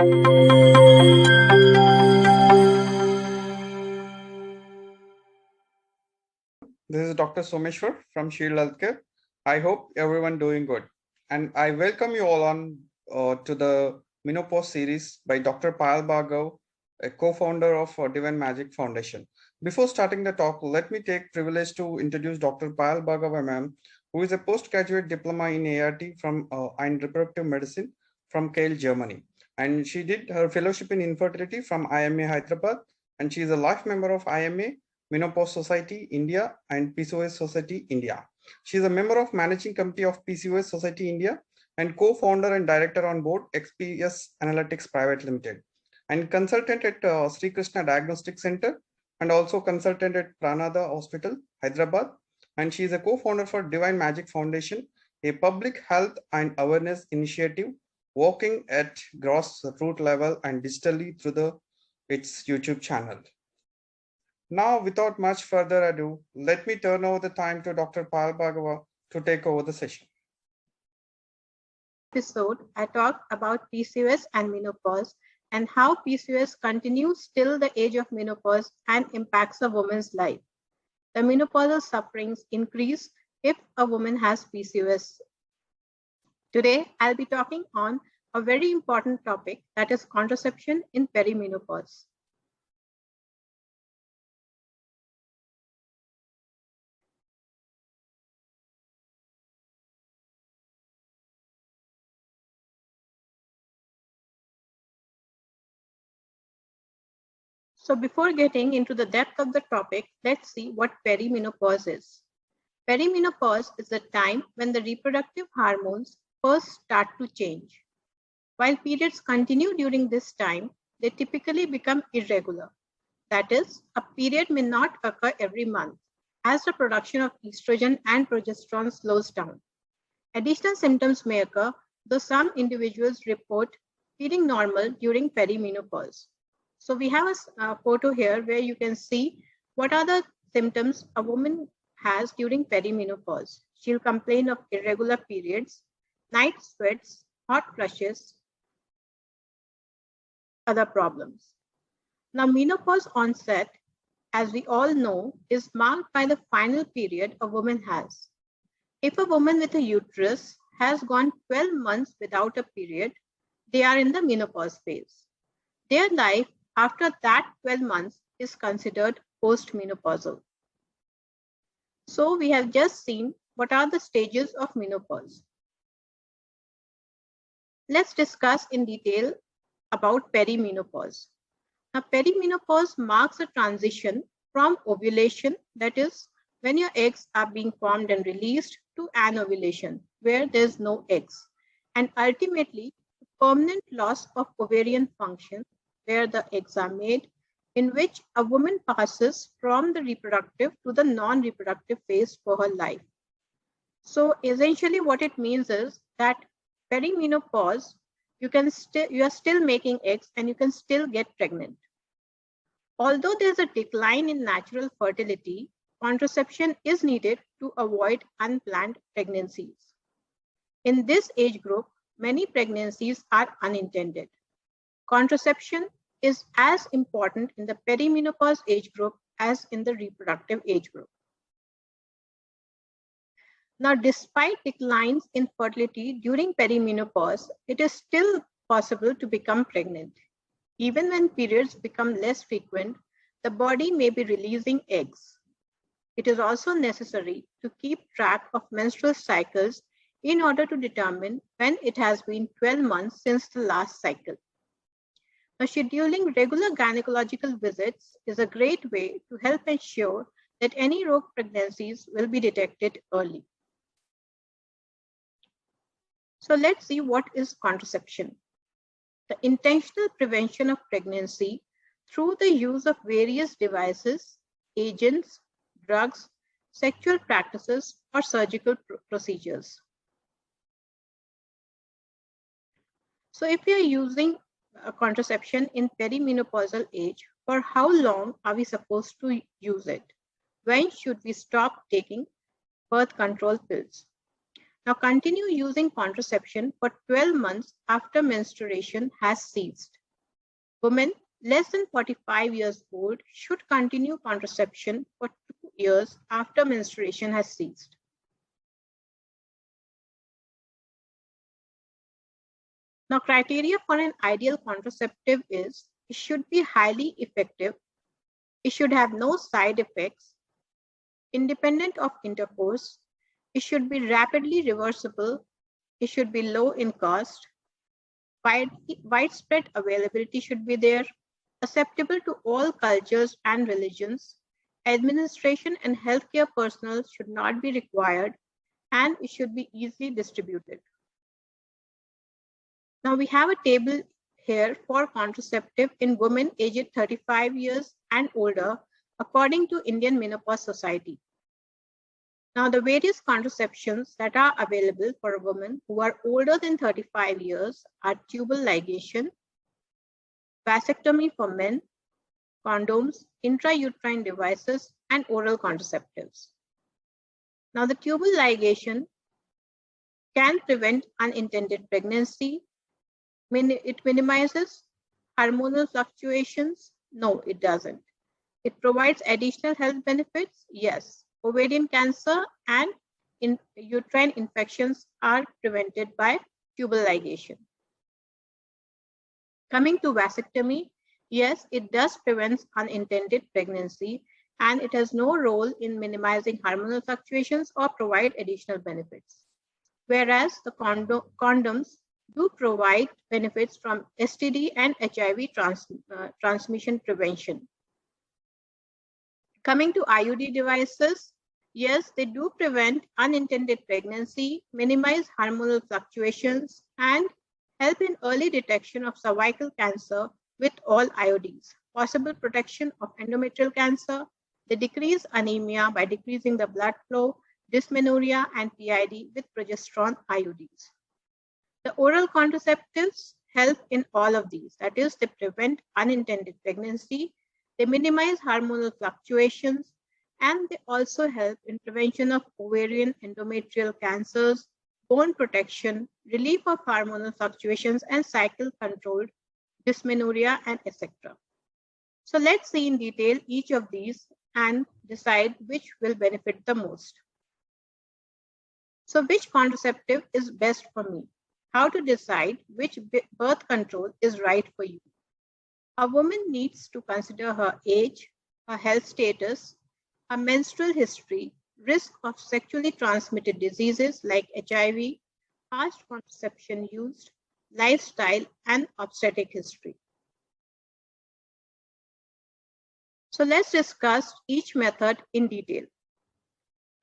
This is Dr. Someshwar from Shield Healthcare. I hope everyone doing good. And I welcome you all on to the Menopause series by Dr. Payal Bhargav, a co-founder of Divine Magic Foundation. Before starting the talk, let me take privilege to introduce Dr. Payal Bhargav ma'am, who is a postgraduate diploma in ART from in reproductive medicine from Kiel, Germany. And she did her fellowship in infertility from IMA Hyderabad, and she is a life member of IMA Menopause Society India and PCOS Society India. She is a member of Managing Committee of PCOS Society India and co-founder and director on board XPS Analytics Private Limited, and consultant at Sri Krishna Diagnostic Center and also consultant at Pranada Hospital, Hyderabad. And she is a co-founder for Divine Magic Foundation, a public health and awareness initiative working at grassroots level and digitally through its YouTube channel. Now, without much further ado, let me turn over the time to Dr. Payal Bhargav to take over the session. Episode, I talked about PCOS and menopause and how PCOS continues till the age of menopause and impacts a woman's life. The menopausal sufferings increase if a woman has PCOS. Today, I'll be talking on a very important topic, that is contraception in perimenopause. So before getting into the depth of the topic, let's see what perimenopause is. Perimenopause is the time when the reproductive hormones first start to change. While periods continue during this time, they typically become irregular. That is, a period may not occur every month as the production of estrogen and progesterone slows down. Additional symptoms may occur, though some individuals report feeling normal during perimenopause. So we have a photo here where you can see what are the symptoms a woman has during perimenopause. She'll complain of irregular periods, night sweats, hot flushes, other problems. Now, menopause onset, as we all know, is marked by the final period a woman has. If a woman with a uterus has gone 12 months without a period, they are in the menopause phase. Their life after that 12 months is considered postmenopausal. So we have just seen what are the stages of menopause. Let's discuss in detail about perimenopause. Now, perimenopause marks a transition from ovulation, that is, when your eggs are being formed and released, to anovulation, where there's no eggs, and ultimately permanent loss of ovarian function, where the eggs are made, in which a woman passes from the reproductive to the non-reproductive phase for her life. So essentially what it means is that perimenopause, you are still making eggs and you can still get pregnant. Although there's a decline in natural fertility, contraception is needed to avoid unplanned pregnancies. In this age group, many pregnancies are unintended. Contraception is as important in the perimenopause age group as in the reproductive age group. Now, despite declines in fertility during perimenopause, it is still possible to become pregnant. Even when periods become less frequent, the body may be releasing eggs. It is also necessary to keep track of menstrual cycles in order to determine when it has been 12 months since the last cycle. Now, scheduling regular gynecological visits is a great way to help ensure that any rogue pregnancies will be detected early. So let's see what is contraception. The intentional prevention of pregnancy through the use of various devices, agents, drugs, sexual practices, or surgical procedures. So if we are using a contraception in perimenopausal age, for how long are we supposed to use it? When should we stop taking birth control pills? Now continue using contraception for 12 months after menstruation has ceased. Women less than 45 years old should continue contraception for 2 years after menstruation has ceased. Now, criteria for an ideal contraceptive is it should be highly effective, it should have no side effects, independent of intercourse, it should be rapidly reversible, it should be low in cost, widespread availability should be there, acceptable to all cultures and religions, administration and healthcare personnel should not be required, and it should be easily distributed. Now we have a table here for contraceptive in women aged 35 years and older according to Indian Menopause Society. Now the various contraceptions that are available for women who are older than 35 years are tubal ligation, vasectomy for men, condoms, intrauterine devices, and oral contraceptives. Now the tubal ligation can prevent unintended pregnancy. It minimizes hormonal fluctuations. No, it doesn't. It provides additional health benefits. Yes, ovarian cancer and uterine infections are prevented by tubal ligation. Coming to vasectomy, yes, it does prevent unintended pregnancy, and it has no role in minimizing hormonal fluctuations or provide additional benefits. Whereas the condoms do provide benefits from STD and HIV transmission prevention. Coming to IUD devices, yes, they do prevent unintended pregnancy, minimize hormonal fluctuations, and help in early detection of cervical cancer with all IODs, possible protection of endometrial cancer, they decrease anemia by decreasing the blood flow, dysmenorrhea, and PID with progesterone IUDs. The oral contraceptives help in all of these. That is, they prevent unintended pregnancy, they minimize hormonal fluctuations, and they also help in prevention of ovarian endometrial cancers, bone protection, relief of hormonal fluctuations, and cycle control, dysmenorrhea, and etc. So let's see in detail each of these and decide which will benefit the most. So which contraceptive is best for me? How to decide which birth control is right for you. A woman needs to consider her age, her health status, her menstrual history, risk of sexually transmitted diseases like HIV, past contraception used, lifestyle, and obstetric history. So let's discuss each method in detail.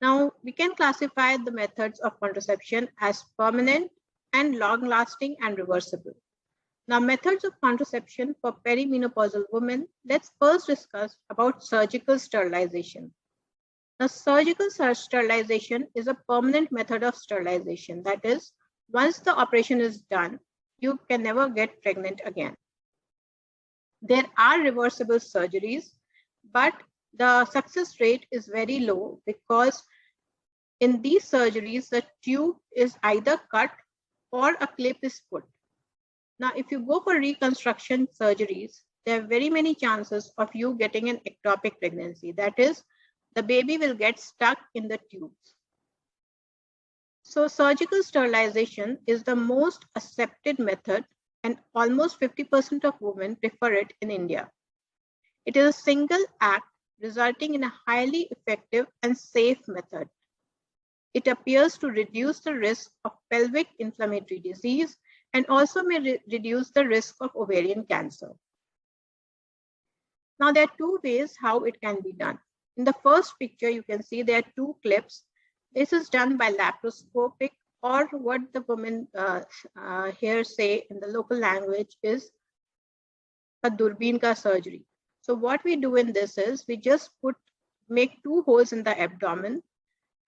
Now, we can classify the methods of contraception as permanent and long-lasting and reversible. Now, methods of contraception for perimenopausal women, let's first discuss about surgical sterilization. Now, surgical sterilization is a permanent method of sterilization. That is, once the operation is done, you can never get pregnant again. There are reversible surgeries, but the success rate is very low because in these surgeries, the tube is either cut or a clip is put. Now, if you go for reconstruction surgeries, there are very many chances of you getting an ectopic pregnancy. That is, the baby will get stuck in the tubes. So surgical sterilization is the most accepted method, and almost 50% of women prefer it in India. It is a single act resulting in a highly effective and safe method. It appears to reduce the risk of pelvic inflammatory disease and also may reduce the risk of ovarian cancer. Now, there are two ways how it can be done. In the first picture, you can see there are two clips. This is done by laparoscopic, or what the women here say in the local language is a durbin ka surgery. So what we do in this is we just make two holes in the abdomen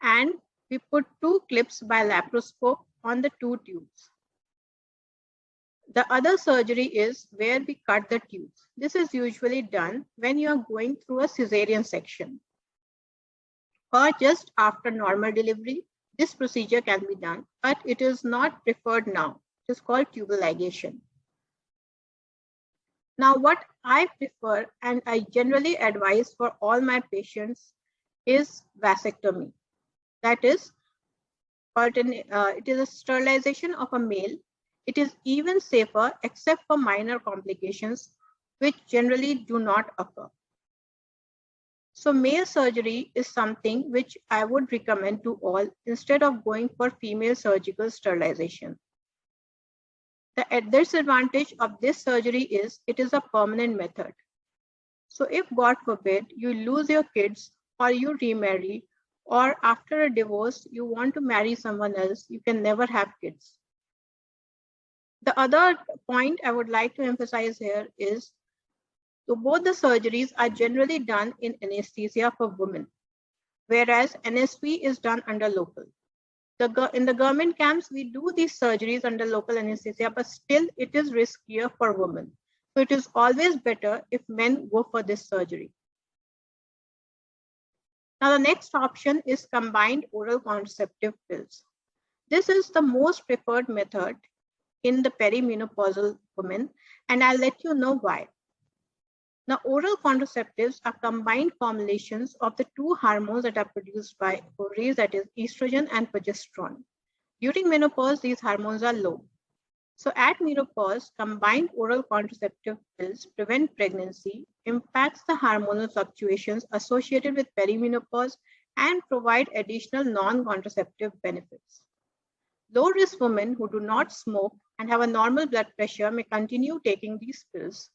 and we put two clips by laparoscope on the two tubes. The other surgery is where we cut the tubes. This is usually done when you are going through a cesarean section or just after normal delivery. this procedure can be done, but it is not preferred now. It is called tubal ligation. Now, what I prefer and I generally advise for all my patients is vasectomy. That is, it is a sterilization of a male. It is even safer except for minor complications, which generally do not occur. So male surgery is something which I would recommend to all instead of going for female surgical sterilization. The disadvantage of this surgery is it is a permanent method. So if God forbid you lose your kids or you remarry, or after a divorce you want to marry someone else, you can never have kids. The other point I would like to emphasize here is, so both the surgeries are generally done in anesthesia for women, whereas NSP is done under local. In the government camps, we do these surgeries under local anesthesia, but still it is riskier for women. So it is always better if men go for this surgery. Now the next option is combined oral contraceptive pills. This is the most preferred method in the perimenopausal women, and I'll let you know why. Now, oral contraceptives are combined formulations of the two hormones that are produced by ovaries, that is estrogen and progesterone. During menopause, these hormones are low. So at menopause, combined oral contraceptive pills prevent pregnancy, impacts the hormonal fluctuations associated with perimenopause, and provide additional non-contraceptive benefits. Low-risk women who do not smoke and have a normal blood pressure may continue taking these pills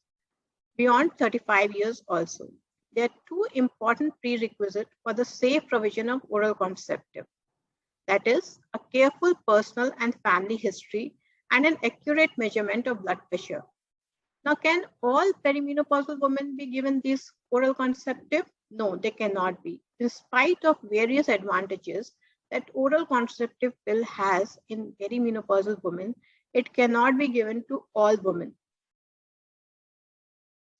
beyond 35 years also. There are two important prerequisites for the safe provision of oral contraceptive. That is, a careful personal and family history and an accurate measurement of blood pressure. Now, can all perimenopausal women be given this oral contraceptive? No, they cannot be. In spite of various advantages that oral contraceptive pill has in perimenopausal women, it cannot be given to all women.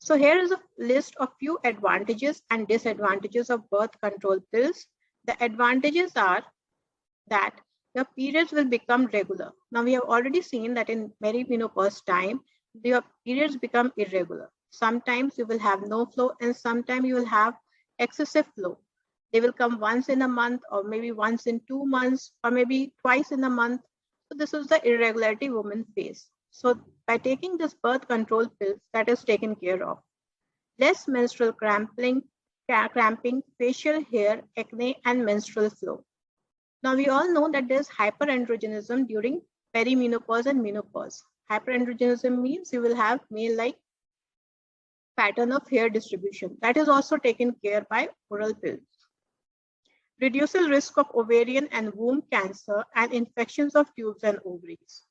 So here is a list of few advantages and disadvantages of birth control pills. The advantages are that your periods will become regular. Now we have already seen that in perimenopause time, your periods become irregular. Sometimes you will have no flow and sometimes you will have excessive flow. They will come once in a month or maybe once in 2 months or maybe twice in a month. So this is the irregularity women face. So by taking this birth control pills, that is taken care of. Less menstrual cramping, facial hair, acne, and menstrual flow. Now we all know that there's hyperandrogenism during perimenopause and menopause. Hyperandrogenism means you will have male-like pattern of hair distribution. That is also taken care by oral pills. Reduces risk of ovarian and womb cancer and infections of tubes and ovaries.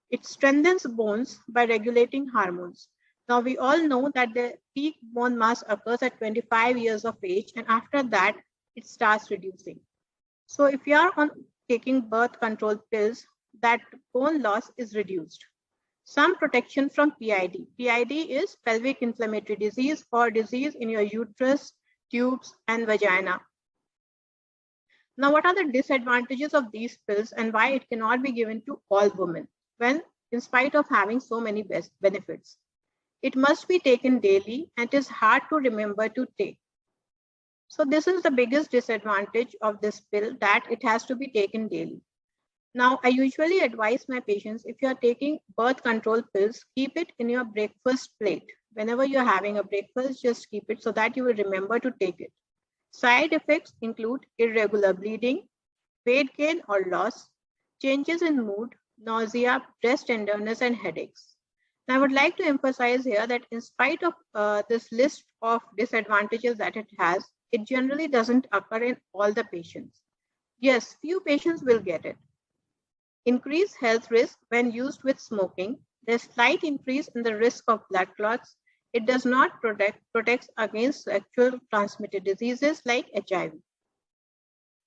It strengthens bones by regulating hormones. Now we all know that the peak bone mass occurs at 25 years of age, and after that it starts reducing. So if you are on taking birth control pills, that bone loss is reduced. Some protection from PID. PID is pelvic inflammatory disease or disease in your uterus, tubes, and vagina. Now, what are the disadvantages of these pills and why it cannot be given to all women when, in spite of having so many benefits? It must be taken daily and it is hard to remember to take. So this is the biggest disadvantage of this pill, that it has to be taken daily. Now, I usually advise my patients, if you are taking birth control pills, keep it in your breakfast plate. Whenever you're having a breakfast, just keep it so that you will remember to take it. Side effects include irregular bleeding, weight gain or loss, changes in mood, nausea, breast tenderness, and headaches. Now, I would like to emphasize here that in spite of this list of disadvantages that it has, it generally doesn't occur in all the patients. Yes, few patients will get it. Increased health risk when used with smoking. There's slight increase in the risk of blood clots. It does not protect against sexual transmitted diseases like HIV.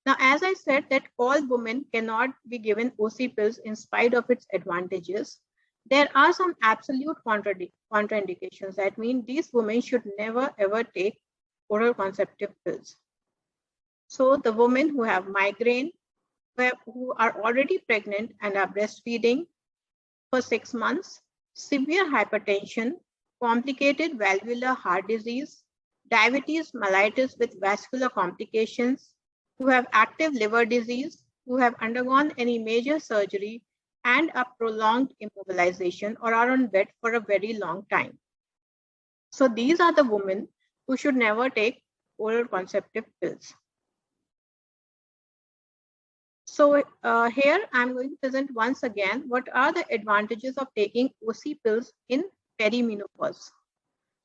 Now, as I said that all women cannot be given OC pills in spite of its advantages, there are some absolute contraindications. That means these women should never ever take oral contraceptive pills. So the women who have migraine, who are already pregnant and are breastfeeding for 6 months, severe hypertension, complicated valvular heart disease, diabetes mellitus with vascular complications, who have active liver disease, who have undergone any major surgery and a prolonged immobilization or are on bed for a very long time. So these are the women who should never take oral contraceptive pills. So here I'm going to present once again what are the advantages of taking OC pills in perimenopause.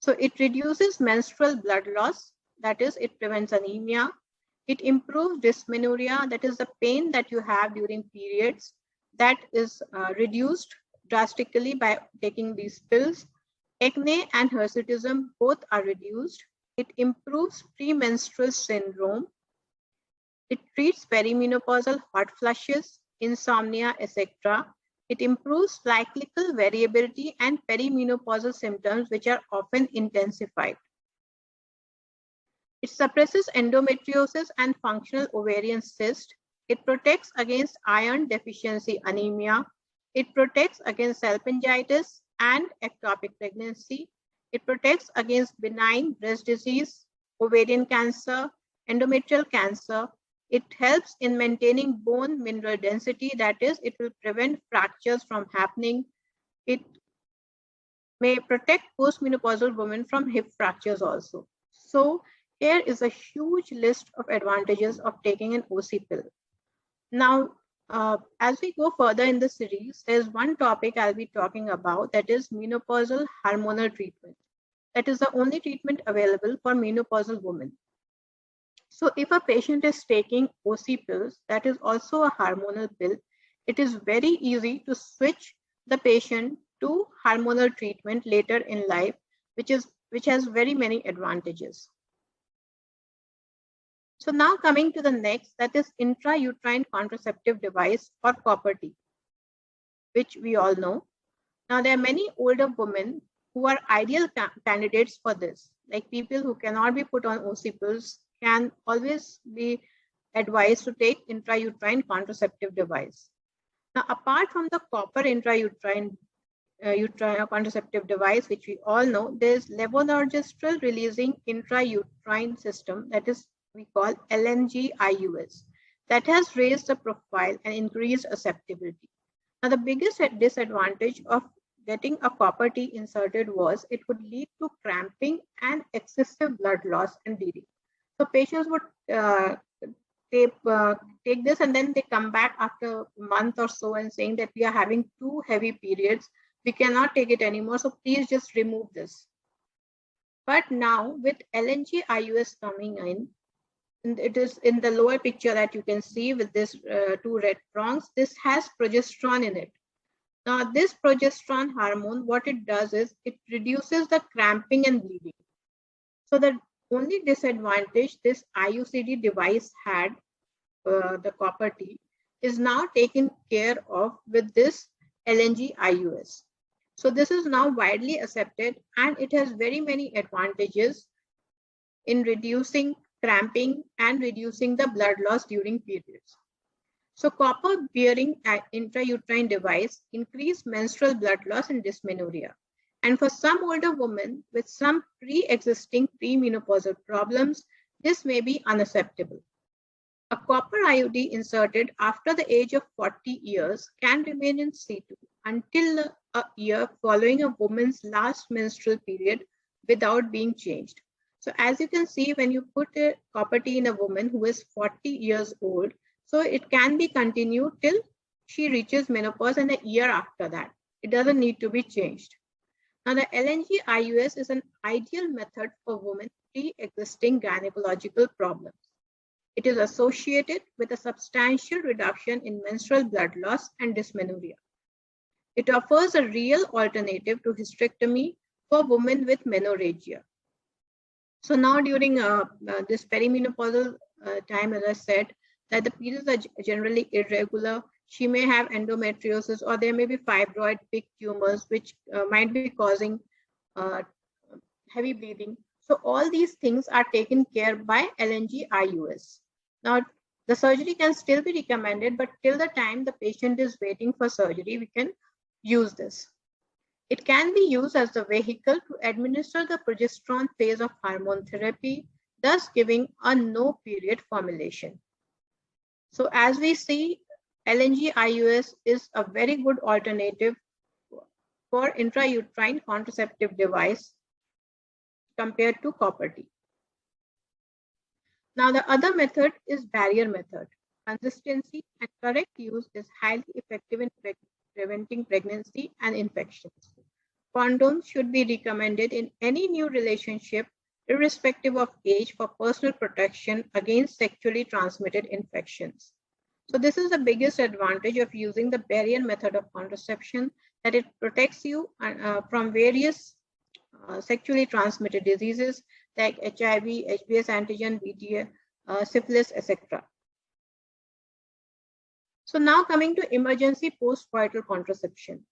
So it reduces menstrual blood loss, that is, it prevents anemia. It improves dysmenorrhea, that is the pain that you have during periods, that is reduced drastically by taking these pills. Acne and hirsutism both are reduced. It improves premenstrual syndrome. It treats perimenopausal hot flushes, insomnia, etc. It improves cyclical variability and perimenopausal symptoms, which are often intensified. It suppresses endometriosis and functional ovarian cyst. It protects against iron deficiency anemia. It protects against salpingitis and ectopic pregnancy. It protects against benign breast disease, ovarian cancer, endometrial cancer. It helps in maintaining bone mineral density, that is, it will prevent fractures from happening. It may protect postmenopausal women from hip fractures also. So here is a huge list of advantages of taking an OC pill. Now, as we go further in the series, there's one topic I'll be talking about, that is menopausal hormonal treatment. That is the only treatment available for menopausal women. So if a patient is taking OC pills, that is also a hormonal pill, it is very easy to switch the patient to hormonal treatment later in life, which has very many advantages. So now coming to the next, that is intrauterine contraceptive device or copper-T, which we all know. Now there are many older women who are ideal candidates for this, like people who cannot be put on OC pills can always be advised to take intrauterine contraceptive device. Now, apart from the copper intrauterine contraceptive device, which we all know, there's levonorgestrel releasing intrauterine system, that is we call LNG-IUS, that has raised the profile and increased acceptability. Now, the biggest disadvantage of getting a copper-T inserted was it would lead to cramping and excessive blood loss and bleeding. So patients would take this and then they come back after a month or so and saying that we are having too heavy periods, we cannot take it anymore, so please just remove this. But now with LNG-IUS coming in, and it is in the lower picture that you can see with this two red prongs, this has progesterone in it. Now this progesterone hormone, what it does is it reduces the cramping and bleeding. So the only disadvantage this IUCD device had, the copper-T, is now taken care of with this LNG-IUS. So this is now widely accepted and it has very many advantages in reducing cramping and reducing the blood loss during periods. So copper-bearing intrauterine device increase menstrual blood loss and dysmenorrhea. And for some older women with some pre-existing premenopausal problems, this may be unacceptable. A copper IUD inserted after the age of 40 years can remain in situ until a year following a woman's last menstrual period without being changed. So as you can see, when you put a copper-T in a woman who is 40 years old, so it can be continued till she reaches menopause and a year after that. It doesn't need to be changed. Now, the LNG-IUS is an ideal method for women with pre-existing gynecological problems. It is associated with a substantial reduction in menstrual blood loss and dysmenorrhea. It offers a real alternative to hysterectomy for women with menorrhagia. So now during this perimenopausal time, as I said, that the periods are generally irregular. She may have endometriosis or there may be fibroid big tumors which might be causing heavy bleeding. So all these things are taken care by LNG-IUS. Now, The surgery can still be recommended, but till the time the patient is waiting for surgery, we can use this. It can be used as the vehicle to administer the progesterone phase of hormone therapy, thus giving a no period formulation. So as we see, LNG IUS is a very good alternative for intrauterine contraceptive device compared to copper T. Now the other method is barrier method. Consistency and correct use is highly effective in preventing pregnancy and infections. Condoms should be recommended in any new relationship, irrespective of age, for personal protection against sexually transmitted infections. So this is the biggest advantage of using the barrier method of contraception, that it protects you from various sexually transmitted diseases like HIV, HBs antigen, BTA, syphilis, etc. So now coming to emergency postcoital contraception.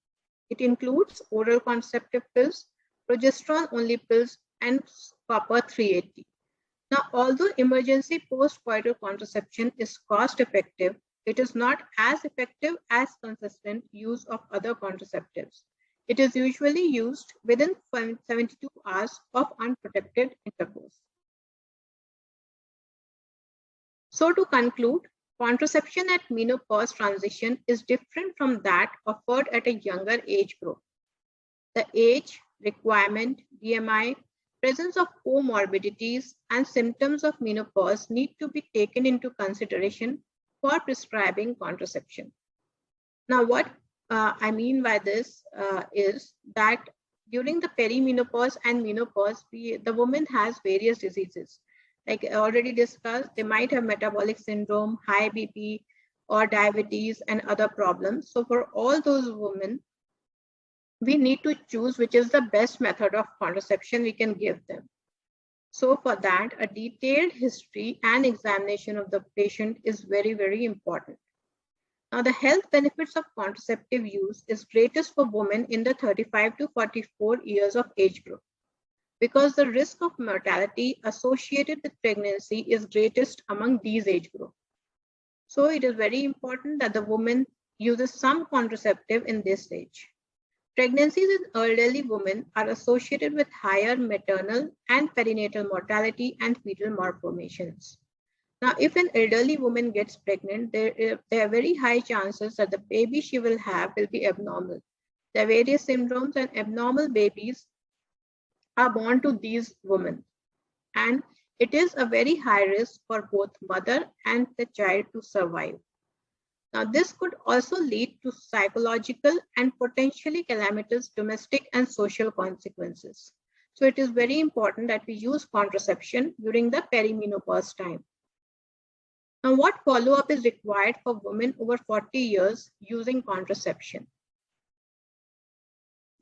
It includes oral contraceptive pills, progesterone-only pills, and copper 380. Now, although emergency postcoital contraception is cost-effective, it is not as effective as consistent use of other contraceptives. It is usually used within 72 hours of unprotected intercourse. So to conclude, contraception at menopause transition is different from that offered at a younger age group. The age, requirement, BMI, presence of comorbidities, and symptoms of menopause need to be taken into consideration for prescribing contraception. Now, what I mean by this is that during the perimenopause and menopause, the woman has various diseases. Like already discussed, they might have metabolic syndrome, high BP, or diabetes and other problems. So for all those women, we need to choose which is the best method of contraception we can give them. So for that, a detailed history and examination of the patient is very, very important. Now, the health benefits of contraceptive use is greatest for women in the 35 to 44 years of age group, because the risk of mortality associated with pregnancy is greatest among these age groups. So it is very important that the woman uses some contraceptive in this age. Pregnancies in elderly women are associated with higher maternal and perinatal mortality and fetal malformations. Now, if an elderly woman gets pregnant, there are very high chances that the baby she will have will be abnormal. There are various syndromes, and abnormal babies are born to these women. And it is a very high risk for both mother and the child to survive. Now, this could also lead to psychological and potentially calamitous domestic and social consequences. So it is very important that we use contraception during the perimenopause time. Now, what follow-up is required for women over 40 years using contraception?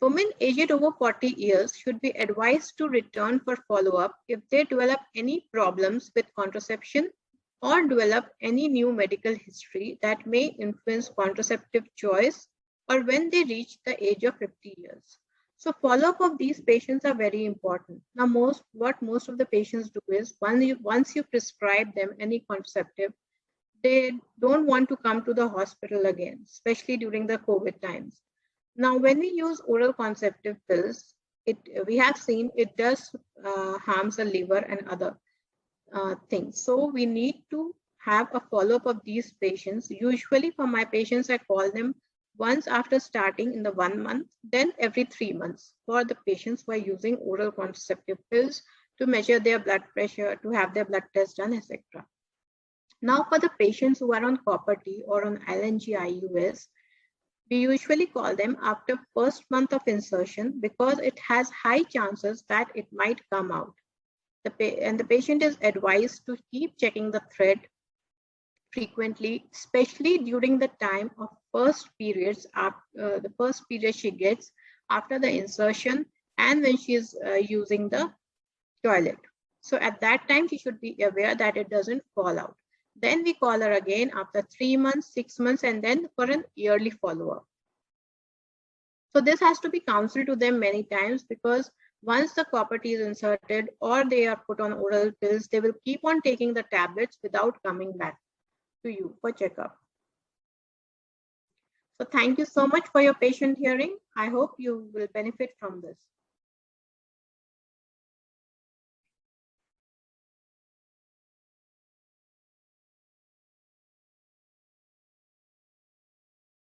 Women aged over 40 years should be advised to return for follow-up if they develop any problems with contraception or develop any new medical history that may influence contraceptive choice, or when they reach the age of 50 years. So follow-up of these patients are very important. Now, what most of the patients do is once you prescribe them any contraceptive, they don't want to come to the hospital again, especially during the COVID times. Now, when we use oral contraceptive pills, we have seen it does harms the liver and other things. So we need to have a follow-up of these patients. Usually for my patients, I call them once after starting in the 1 month, then every 3 months for the patients who are using oral contraceptive pills to measure their blood pressure, to have their blood test done, etc. Now, for the patients who are on copper T or on LNG IUS, we usually call them after first month of insertion because it has high chances that it might come out. And the patient is advised to keep checking the thread frequently, especially during the time of first periods, the first period she gets after the insertion and when she is using the toilet. So at that time, she should be aware that it doesn't fall out. Then we call her again after 3 months, 6 months, and then for an yearly follow-up. So this has to be counseled to them many times, because once the copper T is inserted or they are put on oral pills, they will keep on taking the tablets without coming back. to you for checkup. So thank you so much for your patient hearing. I hope you will benefit from this.